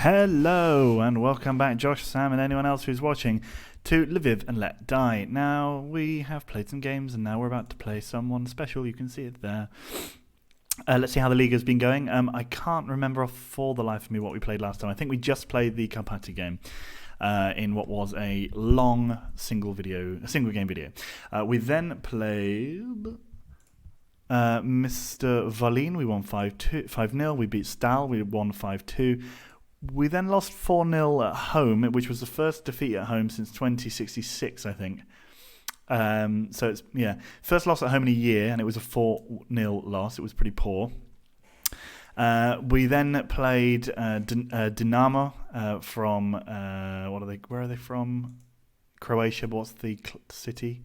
Hello and welcome back, Josh, Sam and anyone else who's watching, to Lviv and Let Die. Now, we have played some games and now we're about to play someone special. You can see it there. Let's see how the league has been going. I can't remember for the life of me what we played last time. I think we just played the Karpaty game in what was a long single game video. We then played Mr. Valin. We won 5-0. We beat Stal. We won 5-2. We then lost 4-0 at home, which was the first defeat at home since 2066, I think. So it's, first loss at home in a year, and it was a 4-0 loss. It was pretty poor. We then played Dinamo from, where are they from? Croatia, but what's the city?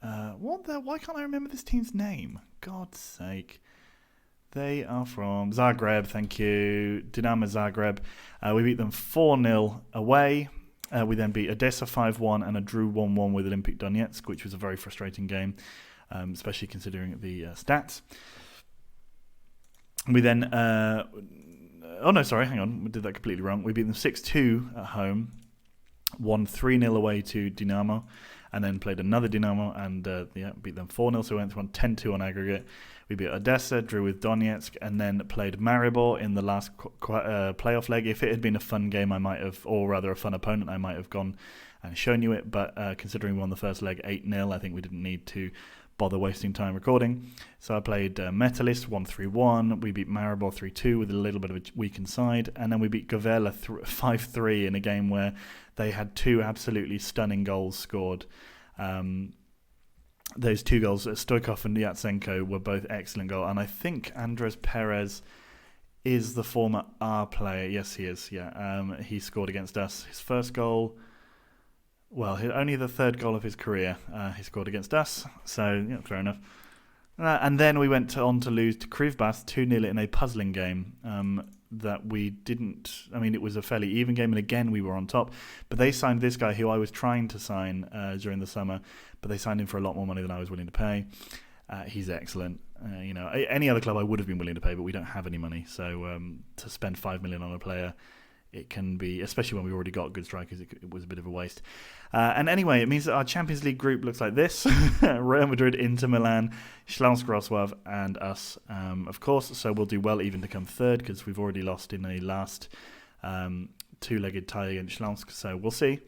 Why can't I remember this team's name? God's sake. They are from Zagreb, thank you. Dinamo Zagreb. We beat them 4-0 away. We then beat Odessa 5-1 and a drew 1-1 with Olympic Donetsk, which was a very frustrating game, especially considering the stats. We then... hang on. We did that completely wrong. We beat them 6-2 at home, won 3-0 away to Dinamo, and then played another Dinamo and beat them 4-0, so we went 10-2 on aggregate. We beat Odessa, drew with Donetsk, and then played Maribor in the last playoff leg. If it had been a fun game, I might have, or rather a fun opponent, I might have gone and shown you it, but considering we won the first leg 8-0, I think we didn't need to bother wasting time recording. So I played Metalist, won 3-1. We beat Maribor 3-2 with a little bit of a weakened side, and then we beat Govela 5-3 in a game where they had two absolutely stunning goals scored. Those two goals, Stoikov and Yatsenko, were both excellent goals. And I think Andres Perez is the former R player. Yes, he is. Yeah, he scored against us. His first goal, only the third goal of his career, he scored against us. So, fair enough. And then we went on to lose to Krivbas 2-0 in a puzzling game that we didn't... I mean, it was a fairly even game, and again, we were on top. But they signed this guy who I was trying to sign during the summer, but they signed him for a lot more money than I was willing to pay. He's excellent. Any other club I would have been willing to pay, but we don't have any money. So to spend $5 million on a player, it can be, especially when we've already got good strikers, it was a bit of a waste. And anyway, it means that our Champions League group looks like this. Real Madrid, Inter Milan, Śląsk Wrocław, and us, of course. So we'll do well even to come third, because we've already lost in a last two-legged tie against Śląsk. So we'll see.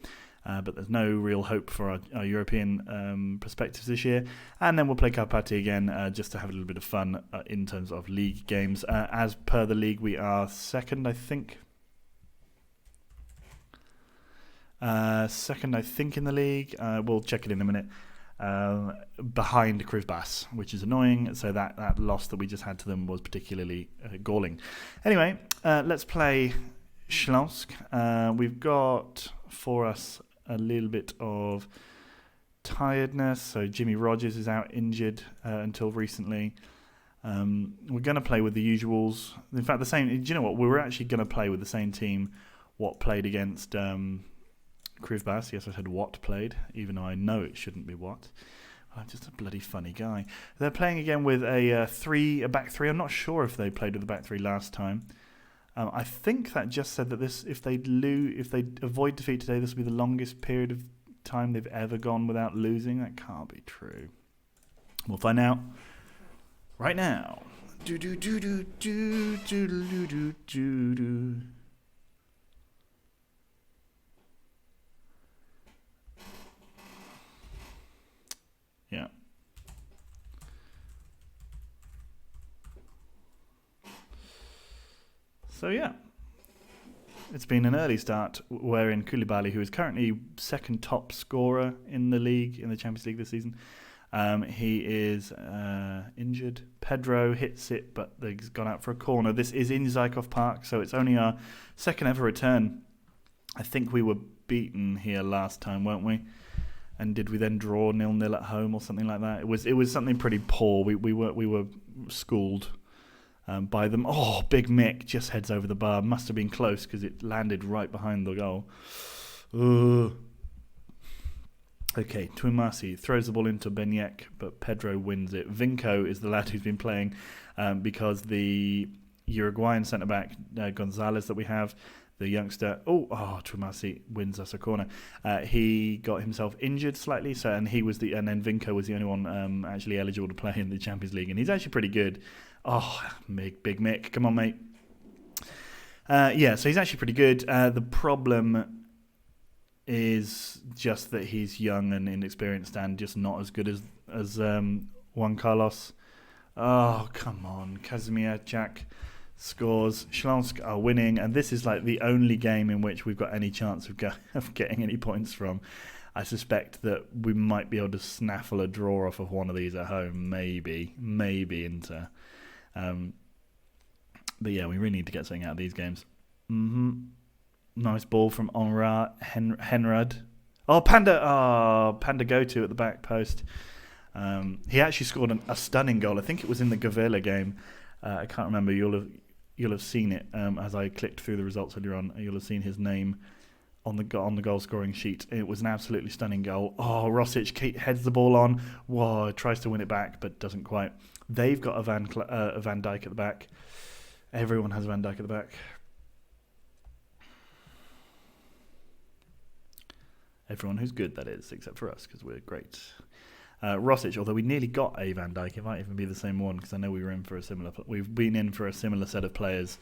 But there's no real hope for our European perspectives this year. And then we'll play Karpaty again just to have a little bit of fun in terms of league games. As per the league, we are second, I think. Second, I think, in the league. We'll check it in a minute. Behind Krivbas, which is annoying. So that loss that we just had to them was particularly galling. Anyway, let's play Śląsk. We've got for us a little bit of tiredness. So Jimmy Rogers is out injured until recently. We're going to play with the usuals. In fact, the same. Do you know what? We were actually going to play with the same team what played against Krivbas. Yes, I said what played, even though I know it shouldn't be what. I'm just a bloody funny guy. They're playing again with a back three. I'm not sure if they played with the back three last time. I think that just said that this, if they avoid defeat today, this will be the longest period of time they've ever gone without losing. That can't be true. We'll find out right now. Do do do do do do do do do do. Yeah. So yeah, it's been an early start wherein Koulibaly, who is currently second top scorer in the league, in the Champions League this season, he is injured. Pedro hits it, but he's gone out for a corner. This is in Zykov Park, so it's only our second ever return. I think we were beaten here last time, weren't we? And did we then draw 0-0 at home or something like that? It was something pretty poor. We were schooled by them. Oh, Big Mick just heads over the bar. Must have been close because it landed right behind the goal. Okay, Twimasi throws the ball into Beniek, but Pedro wins it. Vinko is the lad who's been playing because the Uruguayan centre-back Gonzalez that we have, the youngster. Trumasi wins us a corner. He got himself injured slightly, and then Vinko was the only one actually eligible to play in the Champions League, and he's actually pretty good. Oh, big Mick, come on, mate. So he's actually pretty good. The problem is just that he's young and inexperienced and just not as good as Juan Carlos. Oh, come on. Kazimierz scores. Śląsk are winning, and this is like the only game in which we've got any chance of getting any points from. I suspect that we might be able to snaffle a draw off of one of these at home, maybe Inter. But yeah, we really need to get something out of these games. Nice ball from Henrad. Panda go-to at the back post. He actually scored a stunning goal. I think it was in the Gavela game. I can't remember. You'll have seen it as I clicked through the results earlier on. You'll have seen his name on the goal scoring sheet. It was an absolutely stunning goal. Rosic heads the ball on. Whoa, tries to win it back but doesn't quite. They've got a Van Dijk at the back. Everyone has Van Dijk at the back. Everyone who's good, that is, except for us, because we're great. Rosic, although we nearly got a Van Dijk, it might even be the same one, because I know we've been in for a similar set of players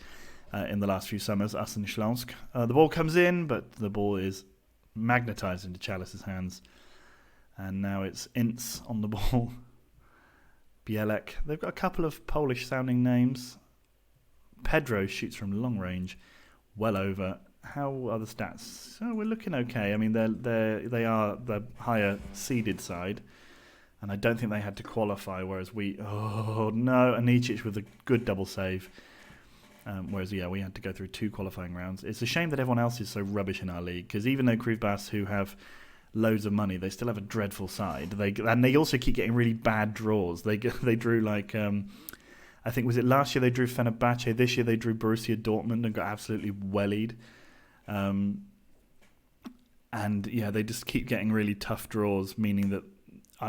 in the last few summers, us and Śląsk. The ball comes in, but the ball is magnetised into Chalice's hands. And now it's Ince on the ball. Bielek. They've got a couple of Polish-sounding names. Pedro shoots from long range, well over. How are the stats? So we're looking okay. I mean, they are the higher seeded side, and I don't think they had to qualify. Whereas Anicic with a good double save. Whereas we had to go through 2 qualifying rounds. It's a shame that everyone else is so rubbish in our league, because even though Krivbas, who have loads of money, they still have a dreadful side. They also keep getting really bad draws. They drew like. I think, was it last year they drew Fenerbahce, this year they drew Borussia Dortmund and got absolutely wellied. They just keep getting really tough draws, meaning that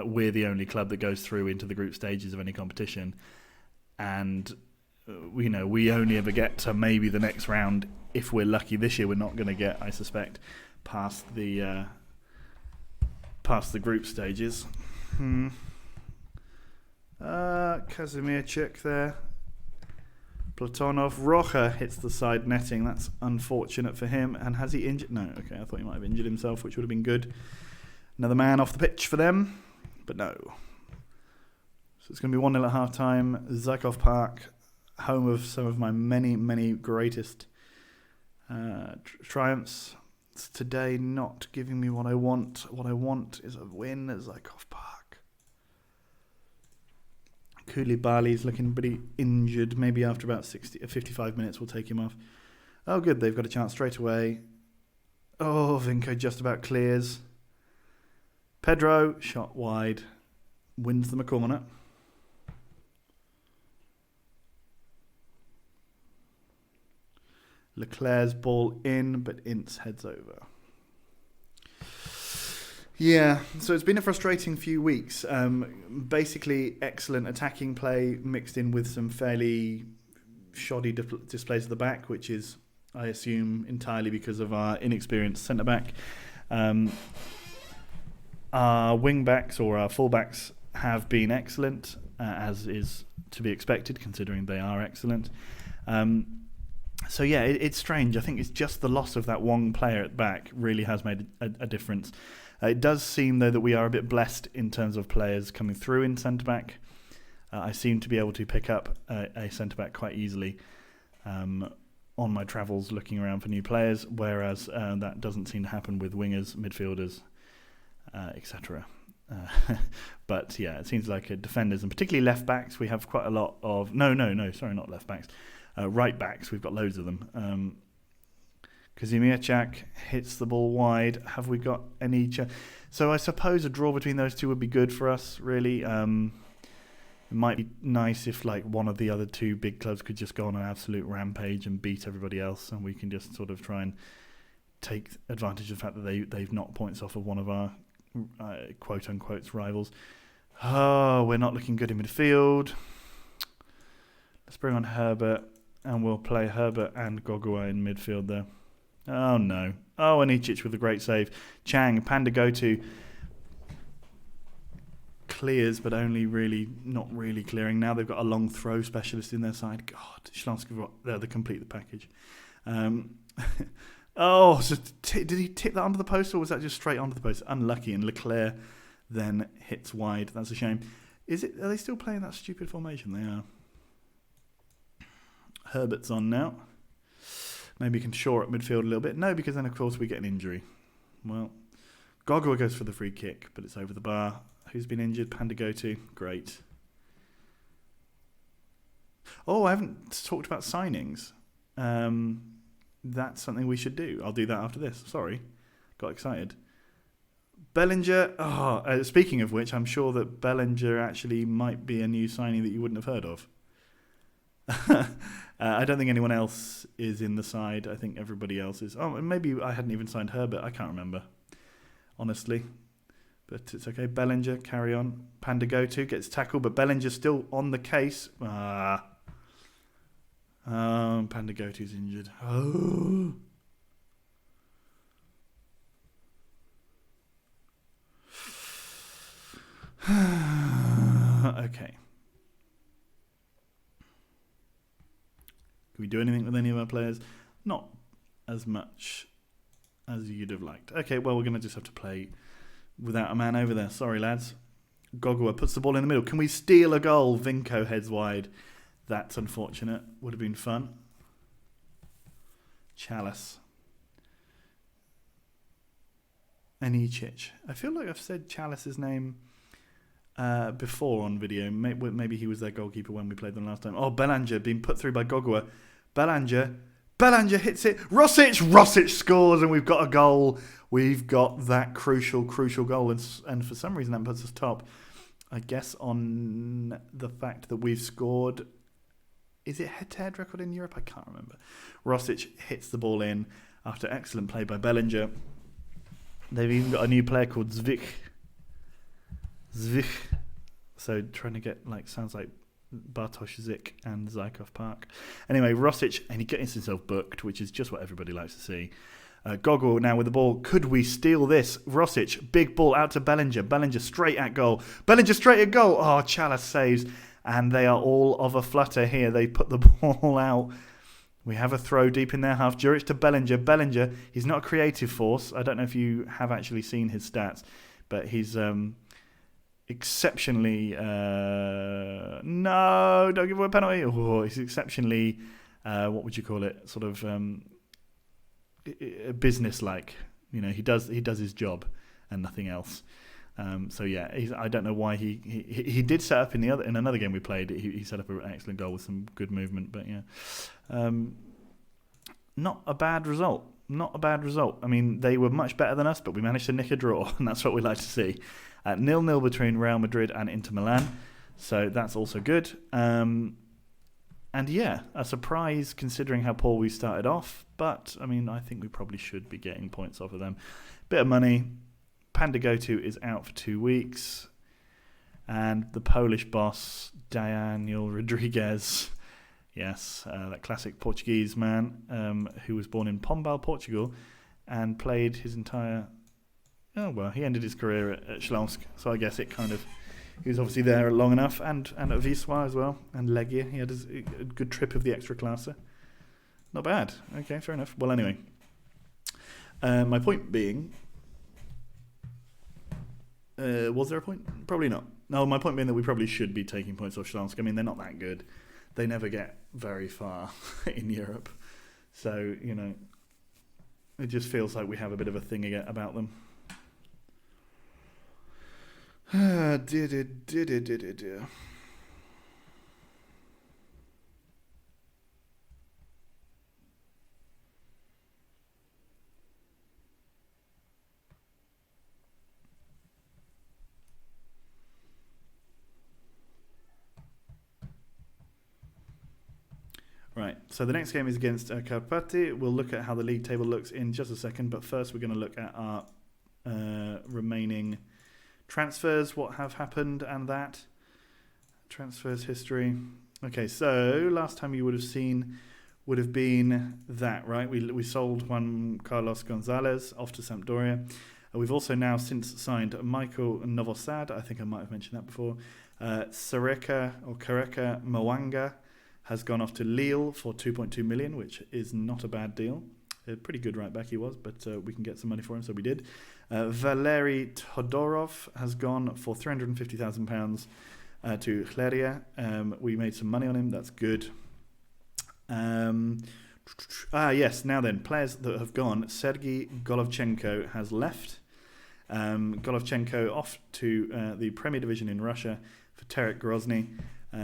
we're the only club that goes through into the group stages of any competition. And, we only ever get to maybe the next round if we're lucky. This year we're not going to get, I suspect, past the group stages. Kazimierz there. Platonov. Rocha hits the side netting. That's unfortunate for him. And has he injured? No, okay, I thought he might have injured himself, which would have been good. Another man off the pitch for them, but no. So it's going to be 1-0 at half-time. Zykov Park, home of some of my many, many greatest triumphs. It's today not giving me what I want. What I want is a win at Zykov Park. Koulibaly's looking pretty injured. Maybe after about 55 minutes we'll take him off. Oh, good. They've got a chance straight away. Oh, Vinko just about clears. Pedro, shot wide. Wins them a corner. Leclerc's ball in, but Ince heads over. Yeah, so it's been a frustrating few weeks. Basically, excellent attacking play mixed in with some fairly shoddy displays at the back, which is, I assume, entirely because of our inexperienced centre-back. Our wing-backs or our full-backs have been excellent, as is to be expected, considering they are excellent. It's strange. I think it's just the loss of that one player at the back really has made a difference. It does seem, though, that we are a bit blessed in terms of players coming through in centre-back. I seem to be able to pick up a centre-back quite easily on my travels looking around for new players, whereas that doesn't seem to happen with wingers, midfielders, etc. But, it seems like defenders, and particularly left-backs, we have quite a lot of... No, not left-backs. Right-backs, we've got loads of them. Kazimierz hits the ball wide. Have we got any... So I suppose a draw between those two would be good for us, really. It might be nice if one of the other two big clubs could just go on an absolute rampage and beat everybody else, and we can just sort of try and take advantage of the fact that they've knocked points off of one of our quote-unquote rivals. Oh, we're not looking good in midfield. Let's bring on Herbert. And we'll play Herbert and Gogua in midfield there. Oh, no. Oh, and Ichic with a great save. Chang, Panda go-to. Clears, but only really, not really clearing. Now they've got a long throw specialist in their side. God, Shlonska, they're the complete package. Oh, so did he tip that onto the post, or was that just straight onto the post? Unlucky, and Leclerc then hits wide. That's a shame. Are they still playing that stupid formation? They are. Herbert's on now. Maybe he can shore up midfield a little bit. No, because then, of course, we get an injury. Well, Gogua goes for the free kick, but it's over the bar. Who's been injured? Panda go-to. Great. Oh, I haven't talked about signings. That's something we should do. I'll do that after this. Sorry. Got excited. Bellinger. Oh, speaking of which, I'm sure that Bellinger actually might be a new signing that you wouldn't have heard of. I don't think anyone else is in the side. I think everybody else is. Oh, maybe I hadn't even signed Herbert. I can't remember, honestly. But it's okay. Bellinger, carry on. Panda go-to gets tackled, but Bellinger's still on the case. Panda go-to's injured. Oh. Okay. Can we do anything with any of our players? Not as much as you'd have liked. Okay, well, we're going to just have to play without a man over there. Sorry, lads. Gogua puts the ball in the middle. Can we steal a goal? Vinko heads wide. That's unfortunate. Would have been fun. Chalice. Anichich. I feel like I've said Chalice's name before on video. Maybe he was their goalkeeper when we played them last time. Oh, Bellinger being put through by Gogua. Bellinger hits it. Rosic scores, and we've got a goal. We've got that crucial goal, and for some reason that puts us top. I guess on the fact that we've scored. Is it head-to-head record in Europe? I can't remember. Rosic hits the ball in after excellent play by Bellinger. They've even got a new player called Zvich. So trying to get, sounds like Bartosz Zik and Zykov Park. Anyway, Rosic, and he gets himself booked, which is just what everybody likes to see. Gogol now with the ball. Could we steal this? Rosic, big ball out to Bellinger. Bellinger straight at goal. Oh, Chalice saves. And they are all of a flutter here. They put the ball out. We have a throw deep in their half. Juric to Bellinger. Bellinger, he's not a creative force. I don't know if you have actually seen his stats, but he's exceptionally... no, don't give away a penalty. Oh, he's exceptionally, what would you call it, sort of business-like. You know, he does his job and nothing else. So yeah, I don't know why he did set up in another game we played. He set up an excellent goal with some good movement, but yeah, not a bad result. I mean, they were much better than us, but we managed to nick a draw, and that's what we like to see. 0-0 between Real Madrid and Inter Milan, so that's also good. And yeah, a surprise considering how poor we started off. But I mean, I think we probably should be getting points off of them. Bit of money. Panda Go-To is out for 2 weeks. And the Polish boss, Daniel Rodriguez, yes, that classic Portuguese man who was born in Pombal, Portugal, and played his entire... Oh, well, he ended his career at Śląsk, so I guess he was obviously there long enough, and at Wisła as well, and Legia. He had a good trip of the Ekstraklasa. Not bad. Okay, fair enough. Well, anyway, my point being... was there a point? Probably not. No, my point being that we probably should be taking points off Śląsk. I mean, they're not that good. They never get very far in Europe. So, you know, it just feels like we have a bit of a thing about them. Dear. Right, so the next game is against Karpaty. We'll look at how the league table looks in just a second, but first we're going to look at our remaining transfers, what have happened and that. Transfers history. Okay, so last time you would have seen would have been that, right? We sold Juan Carlos Gonzalez off to Sampdoria. We've also now since signed Michael Novosad. I think I might have mentioned that before. Kareka Mwanga has gone off to Lille for 2.2 million, which is not a bad deal. A pretty good right back he was, but we can get some money for him, so we did. Valery Todorov has gone for £350,000 to Chleria. We made some money on him. That's good. Yes. Now then, players that have gone. Sergei Golovchenko has left. Golovchenko off to the Premier Division in Russia for Terek Grozny.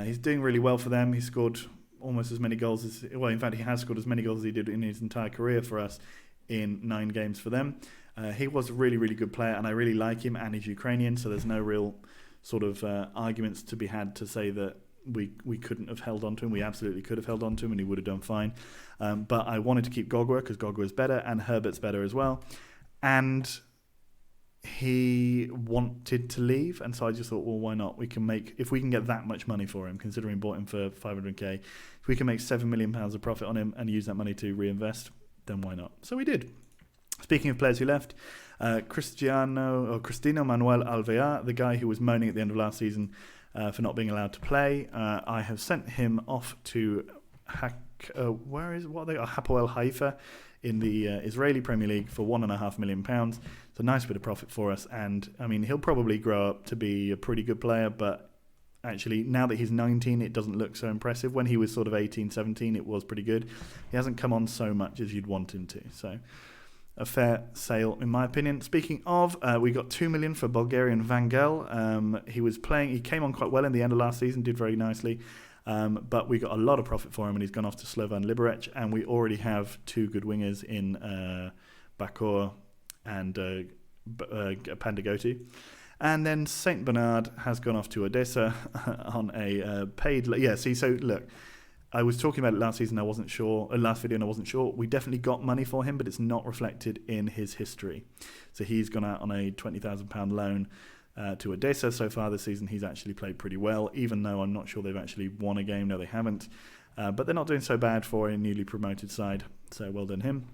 He's doing really well for them. He scored almost as many goals as... Well, in fact, he has scored as many goals as he did in his entire career for us in 9 games for them. He was a really, really good player, and I really like him, and he's Ukrainian, so there's no real sort of arguments to be had to say that we couldn't have held on to him. We absolutely could have held on to him, and he would have done fine. But I wanted to keep Gogwa, because Gogwa is better, and Herbert's better as well. And he wanted to leave, and so I just thought, well, why not? If we can get that much money for him, considering we bought him for 500k, if we can make £7 million of profit on him and use that money to reinvest, then why not? So we did. Speaking of players who left, Cristino Manuel Alvear, the guy who was moaning at the end of last season for not being allowed to play, I have sent him off to Hapoel Haifa in the Israeli Premier League for £1.5 million. It's a nice bit of profit for us, and I mean, he'll probably grow up to be a pretty good player, but actually now that he's 19, it doesn't look so impressive. When he was sort of 18, 17, it was pretty good. He hasn't come on so much as you'd want him to, so a fair sale in my opinion. Speaking of, we got 2 million for Bulgarian Vangel. He came on quite well in the end of last season, did very nicely. But we got a lot of profit for him, and he's gone off to Slovan Liberec, and we already have 2 good wingers in Bakor and Pandagoti. And then St. Bernard has gone off to Odessa on a paid... so look, I was talking about it last season, last video, and I wasn't sure. We definitely got money for him, but it's not reflected in his history. So he's gone out on a £20,000 loan to Odessa. So far this season, he's actually played pretty well, even though I'm not sure they've actually won a game. No, they haven't. But they're not doing so bad for a newly promoted side. So well done him.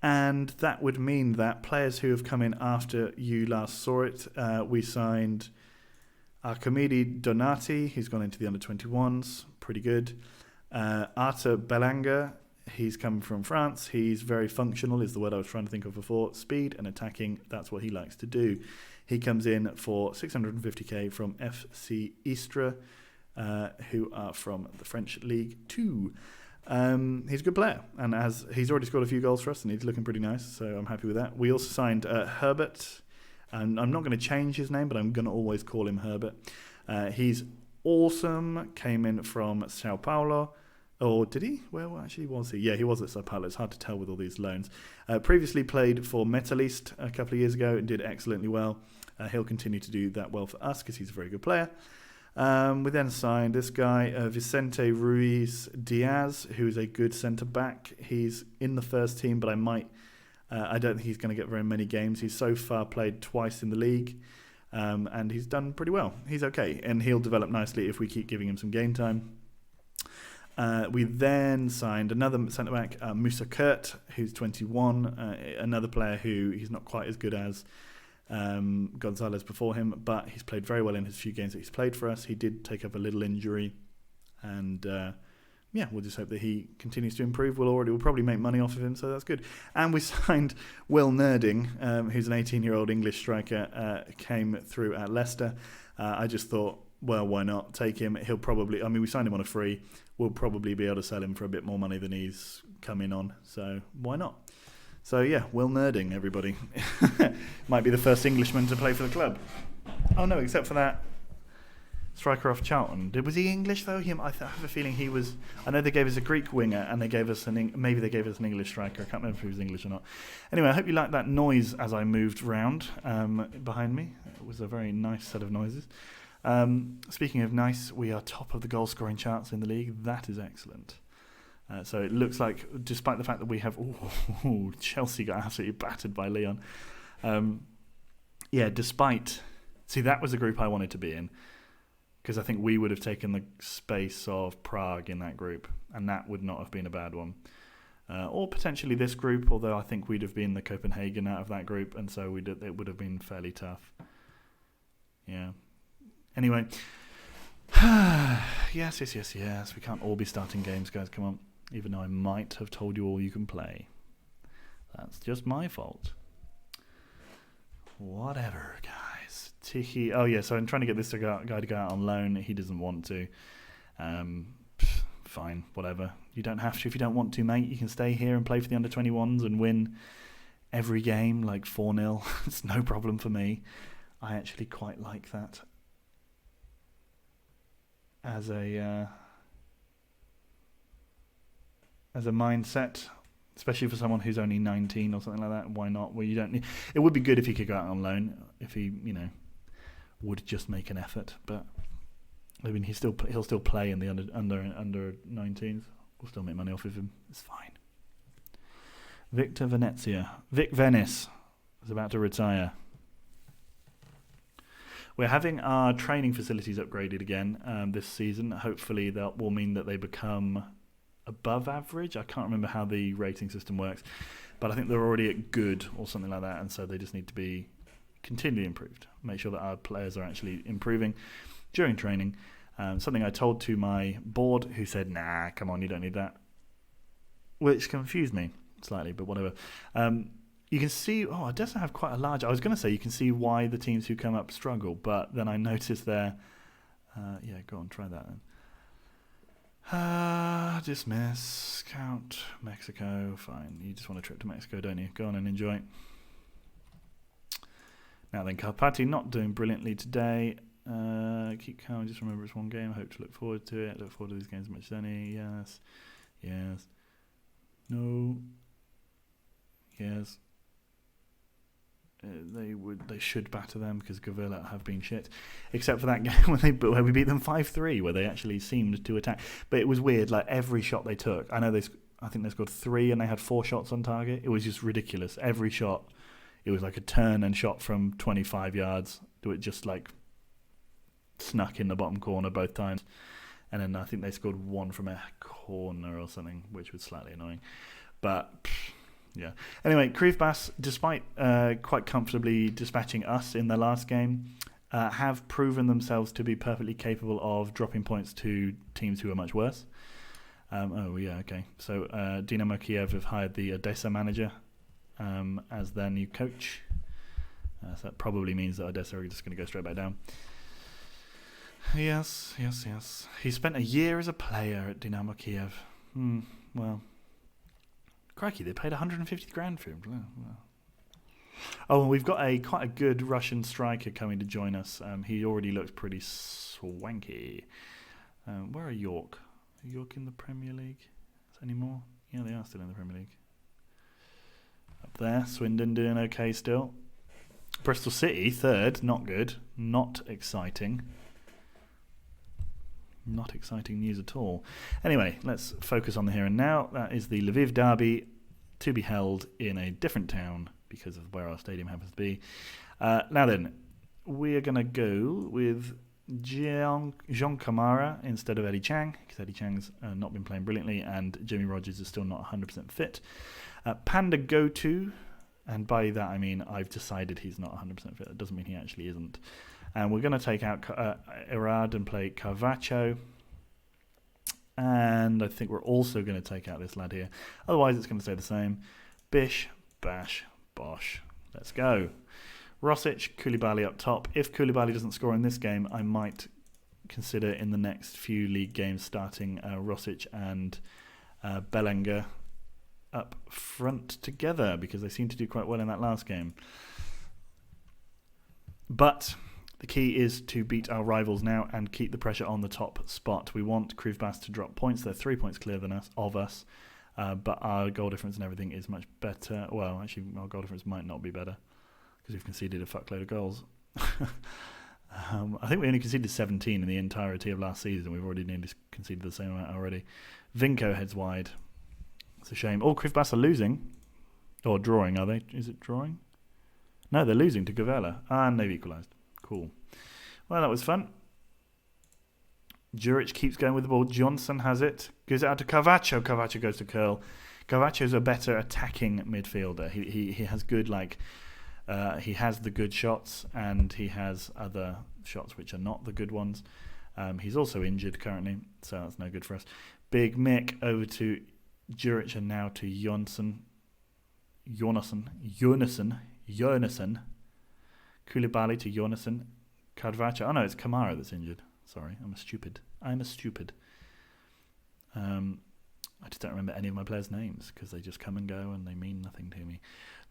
And that would mean that players who have come in after you last saw it, we signed Archimede Donati, who's gone into the under-21s. Pretty good. Artur Belanga, he's come from France. He's very functional, is the word I was trying to think of before. Speed and attacking, that's what he likes to do. He comes in for 650k from FC Istres, who are from the French League 2. He's a good player, and he's already scored a few goals for us, and he's looking pretty nice, so I'm happy with that. We also signed Herbert, and I'm not going to change his name, but I'm going to always call him Herbert. He's awesome, came in from Sao Paulo. Or did he? Where actually was he? Yeah, he was at Sao Paulo. It's hard to tell with all these loans. Previously played for Metalist a couple of years ago and did excellently well. He'll continue to do that well for us because he's a very good player. We then signed this guy, Vicente Ruiz Diaz, who is a good centre-back. He's in the first team, but I don't think he's going to get very many games. He's so far played twice in the league, and he's done pretty well. He's okay, and he'll develop nicely if we keep giving him some game time. We then signed another centre-back, Musa Kurt, who's 21, another player who he's not quite as good as Gonzalez before him, but he's played very well in his few games that he's played for us. He did take up a little injury, and we'll just hope that he continues to improve. We'll probably make money off of him, so that's good. And we signed Will Nerding, who's an 18-year-old English striker, came through at Leicester. I just thought, well, why not take him? He'll probably... we signed him on a free. We'll probably be able to sell him for a bit more money than he's come in on. So why not? So yeah, Will Nerding, everybody. Might be the first Englishman to play for the club. Oh no, except for that striker off Charlton. Was he English though? I have a feeling he was... I know they gave us a Greek winger and they gave us maybe they gave us an English striker. I can't remember if he was English or not. Anyway, I hope you liked that noise as I moved round behind me. It was a very nice set of noises. Speaking of nice, we are top of the goal scoring charts in the league. That is excellent. So it looks like, despite the fact that we have... Chelsea got absolutely battered by Lyon. See, that was a group I wanted to be in. because I think we would have taken the space of Prague in that group, and that would not have been a bad one. Or potentially this group, although I think we'd have been the Copenhagen out of that group, and so it would have been fairly tough. Yeah. Anyway. Yes. We can't all be starting games, guys. Come on. Even though I might have told you all you can play. That's just my fault. Whatever, guys. Tichy. Oh, yeah, so I'm trying to get this guy to go out on loan. He doesn't want to. Fine, whatever. You don't have to if you don't want to, mate. You can stay here and play for the under-21s and win every game, like 4-0. It's no problem for me. I actually quite like that as a mindset, especially for someone who's only 19 or something like that. Why not? Well, you don't need. It would be good if he could go out on loan, if he, would just make an effort. But I mean, he'll still play in the under 19s. We'll still make money off of him. It's fine. Victor Venezia, Vic Venice is about to retire. We're having our training facilities upgraded again this season. Hopefully that will mean that they become above average. I can't remember how the rating system works, but I think they're already at good or something like that, and so they just need to be continually improved. Make sure that our players are actually improving during training. Something I told to my board, who said, nah, come on, you don't need that, which confused me slightly, but whatever. You can see, Odessa have quite a large... I was going to say you can see why the teams who come up struggle, but then I noticed there... go on, try that then. Dismiss, count, Mexico, fine. You just want a trip to Mexico, don't you? Go on and enjoy. Now then, Karpati not doing brilliantly today. Keep calm, just remember it's one game. Hope to look forward to it. Look forward to these games as much as any. Yes. No. Yes. They should batter them because Gavila have been shit, except for that game where we beat them 5-3, where they actually seemed to attack. But it was weird. Like every shot they took, I think they scored 3 and they had 4 shots on target. It was just ridiculous. Every shot, it was like a turn and shot from 25 yards. It just like snuck in the bottom corner both times, and then I think they scored 1 from a corner or something, which was slightly annoying. But. Yeah. Anyway, Krivbas, despite quite comfortably dispatching us in their last game, have proven themselves to be perfectly capable of dropping points to teams who are much worse. Okay. So Dynamo Kiev have hired the Odessa manager as their new coach. So that probably means that Odessa are just going to go straight back down. Yes. He spent a year as a player at Dynamo Kiev. Well... Crikey, they paid 150 grand for him. Oh, and we've got quite a good Russian striker coming to join us. He already looks pretty swanky. Where are York? Are York in the Premier League? Is there any more? Yeah, they are still in the Premier League. Up there, Swindon doing okay still. Bristol City, 3rd, not good. Not exciting. Not exciting news at all. Anyway, let's focus on the here and now. That is the Lviv derby to be held in a different town because of where our stadium happens to be. Now then, we are going to go with Jean Kamara instead of Eddie Chang, because Eddie Chang's not been playing brilliantly and Jimmy Rogers is still not 100% fit. Panda go-to, and by that I mean I've decided he's not 100% fit. That doesn't mean he actually isn't. And we're going to take out Irad and play Carvacho. And I think we're also going to take out this lad here. Otherwise, it's going to stay the same. Bish, bash, bosh. Let's go. Rosic, Koulibaly up top. If Koulibaly doesn't score in this game, I might consider in the next few league games starting Rosic and Bellinger up front together, because they seem to do quite well in that last game. But... the key is to beat our rivals now and keep the pressure on the top spot. We want Krivbas to drop points. They're 3 points clear of us, but our goal difference and everything is much better. Well, actually, our goal difference might not be better because we've conceded a fuckload of goals. I think we only conceded 17 in the entirety of last season. We've already nearly conceded the same amount already. Vinko heads wide. It's a shame. Oh, Krivbas are losing. Or drawing, are they? Is it drawing? No, they're losing to Gavela. And they've equalised. Cool. Well, that was fun. Juric keeps going with the ball. Johnson has it. Gives it out to Carvaccio. Carvaccio goes to curl. Carvaccio's a better attacking midfielder. He has good, he has the good shots, and he has other shots which are not the good ones. He's also injured currently, so that's no good for us. Big Mick over to Juric and now to Jonasson. Koulibaly to Jonasson. Carvaccio. Oh no, it's Kamara that's injured. Sorry, I'm a stupid. I just don't remember any of my players' names because they just come and go and they mean nothing to me.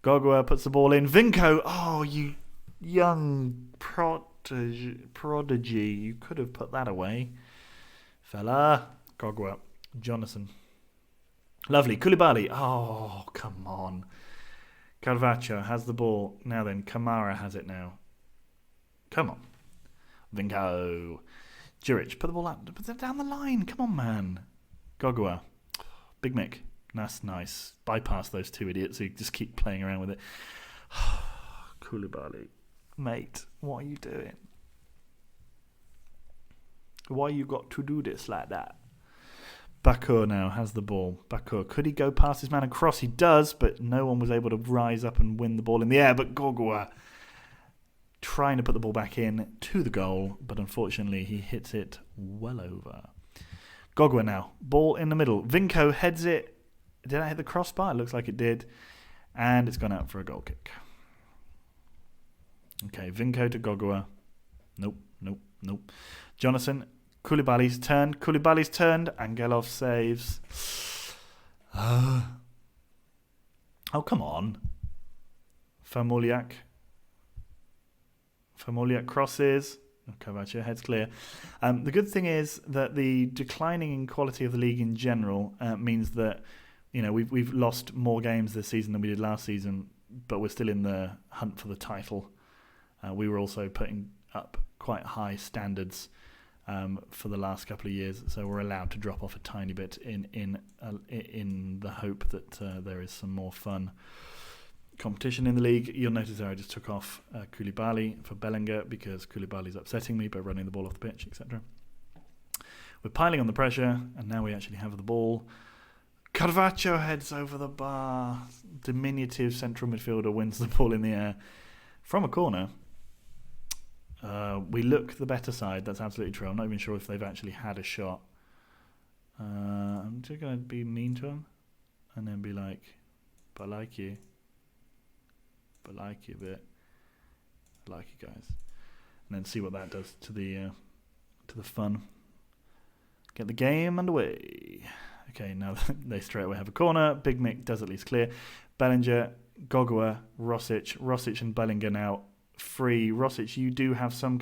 Gogua puts the ball in. Vinko, oh, you young prodigy. You could have put that away. Fella. Gogua. Jonasson. Lovely. Koulibaly. Oh, come on. Carvaccio has the ball. Now then, Kamara has it now. Come on. Vinko. Juric, put the ball out. Put it down the line. Come on, man. Gogua. Big Mick. That's nice. Bypass those two idiots who just keep playing around with it. Koulibaly. Mate, what are you doing? Why you got to do this like that? Bakur now has the ball. Bakur, could he go past his man and cross? He does, but no one was able to rise up and win the ball in the air. But Gogua trying to put the ball back in to the goal, but unfortunately he hits it well over. Gogua now. Ball in the middle. Vinko heads it. Did I hit the crossbar? It looks like it did. And it's gone out for a goal kick. Okay, Vinko to Gogua. Nope. Jonasson. Koulibaly's turned. Angelov saves. Oh, come on. Famoliak crosses. Carvaccio heads clear. The good thing is that the declining in quality of the league in general means that we've lost more games this season than we did last season, but we're still in the hunt for the title. We were also putting up quite high standards for the last couple of years, so we're allowed to drop off a tiny bit in the hope that there is some more fun competition in the league. You'll notice there I just took off Koulibaly for Bellinger because Koulibaly's upsetting me by running the ball off the pitch, etc. We're piling on the pressure, and now we actually have the ball. Carvaccio heads over the bar. Diminutive central midfielder wins the ball in the air from a corner. We look the better side, that's absolutely true. I'm not even sure if they've actually had a shot. I'm just going to be mean to them and then be like, but I like you. But I like you a bit. I like you guys. And then see what that does to the fun. Get the game underway. Okay, now they straight away have a corner. Big Mick does at least clear. Bellinger, Gogua, Rosic and Bellinger now free. Rosic, you do have some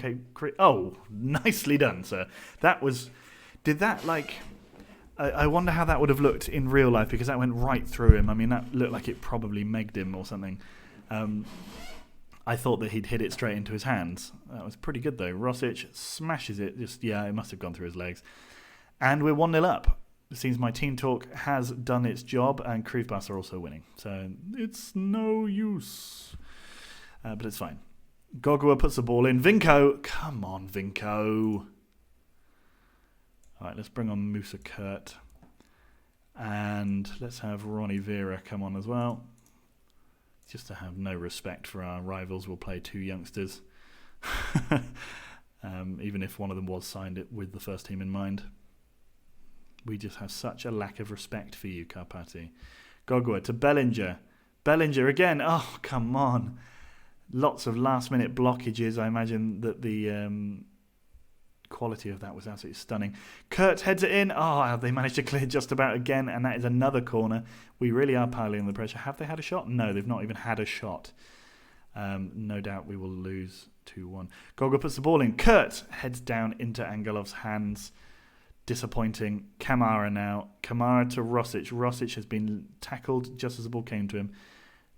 oh, nicely done, sir. I wonder how that would have looked in real life because that went right through him. I mean, that looked like it probably megged him or something. I thought that he'd hit it straight into his hands. That was pretty good, though. Rosic smashes it. It must have gone through his legs. And we're 1-0 up. It seems my team talk has done its job, and Krivbas are also winning. So it's no use. But it's fine. Gogua puts the ball in. Vinko. Come on, Vinko. All right, let's bring on Musa Kurt. And let's have Ronnie Vera come on as well. Just to have no respect for our rivals, we'll play two youngsters. Even if one of them was signed it with the first team in mind. We just have such a lack of respect for you, Karpati. Gogua to Bellinger. Bellinger again. Oh, come on. Lots of last-minute blockages. I imagine that the quality of that was absolutely stunning. Kurt heads it in. Oh, they managed to clear just about again, and that is another corner. We really are piling on the pressure. Have they had a shot? No, they've not even had a shot. No doubt we will lose 2-1. Gogua puts the ball in. Kurt heads down into Angelov's hands. Disappointing. Kamara now. Kamara to Rosic. Rosic has been tackled just as the ball came to him.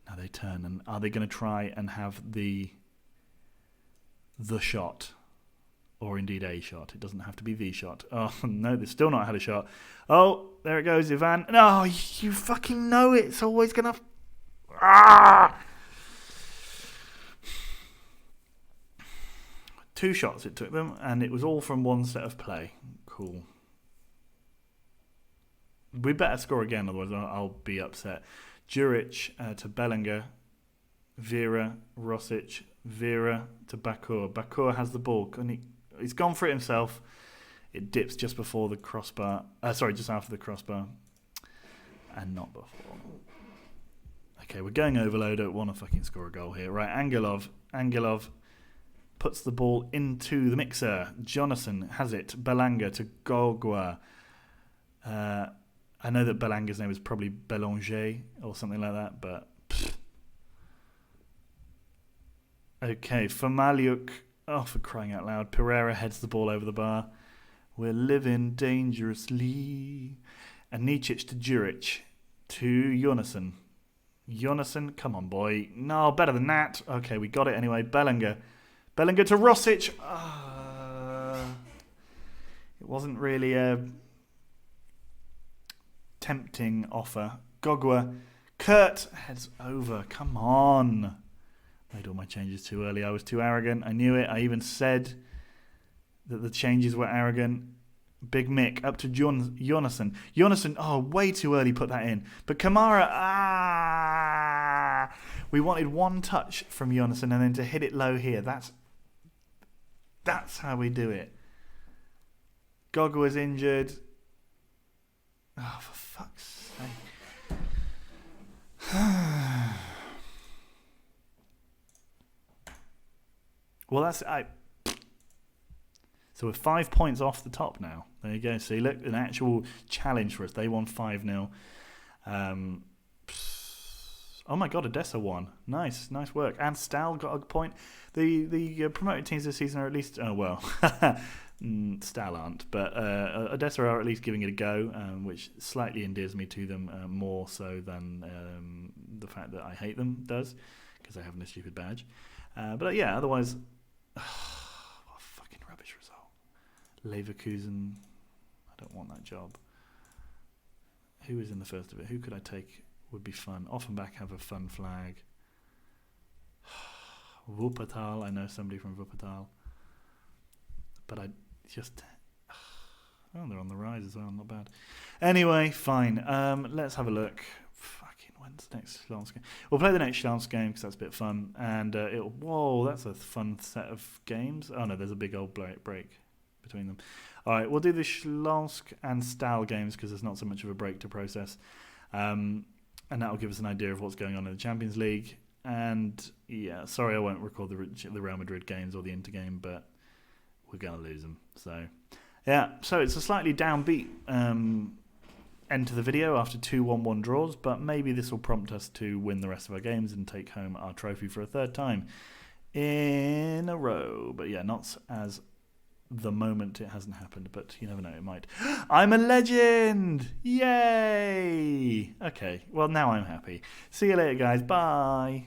Now they turn, and are they going to try and have the shot? Or indeed a shot. It doesn't have to be the shot. Oh, no, they've still not had a shot. Oh, there it goes, Ivan. No, you fucking know it. It's always going to... Ah! 2 shots it took them, and it was all from one set of play. cool. We better score again, otherwise I'll be upset. Juric to Bellinger. Vera, Rosic, Vera to Bakur. Bakur has the ball. He's gone for it himself. It dips just before the crossbar. Just after the crossbar. And not before. Okay, we're going overload. Don't want to fucking score a goal here. Right, Angelov puts the ball into the mixer. Jonathan has it. Belanga to Gogwa. I know that Belanga's name is probably Belanger or something like that, but... Okay, Famaliuk. Oh, for crying out loud. Pereira heads the ball over the bar. We're living dangerously. And Nicic to Juric. To Jonassen. Jonassen, come on, boy. No, better than that. Okay, we got it anyway. Bellinger to Rosic. It wasn't really a tempting offer. Gogwa. Kurt heads over. Come on. Made all my changes too early. I was too arrogant. I knew it. I even said that the changes were arrogant. Big Mick up to Jonassen. Jonassen, way too early put that in. But Kamara, we wanted one touch from Jonassen and then to hit it low here. That's how we do it. Gogwa was injured. Oh, for fuck's sake. Well, so we're 5 points off the top now. There you go. See, look, an actual challenge for us. They won 5-0. Oh my God, Odessa won. Nice work. And Stal got a point. The promoted teams this season are at least, Stal aren't, but Odessa are at least giving it a go, which slightly endears me to them more so than the fact that I hate them does, because I have a stupid badge. But yeah, otherwise, what a fucking rubbish result. Leverkusen, I don't want that job. Who is in the first of it? Who could I take? Would be fun. Offenbach have a fun flag. Wuppertal, I know somebody from Wuppertal. But I just... Oh, they're on the rise as well, not bad. Anyway, fine. Let's have a look. Fucking, when's the next Schlanz game? We'll play the next Schlanz game because that's a bit fun. And whoa, that's a fun set of games. Oh no, there's a big old break between them. Alright, we'll do the Schlansk and Stal games because there's not so much of a break to process. And that will give us an idea of what's going on in the Champions League. And yeah, sorry I won't record the Real Madrid games or the Inter game, but we're going to lose them. So yeah, so it's a slightly downbeat end to the video after 2 1-1 draws, but maybe this will prompt us to win the rest of our games and take home our trophy for a third time in a row. But yeah, not as the moment it hasn't happened, but you never know, it might. I'm a legend! Yay! Okay, well now I'm happy. See you later, guys. Bye!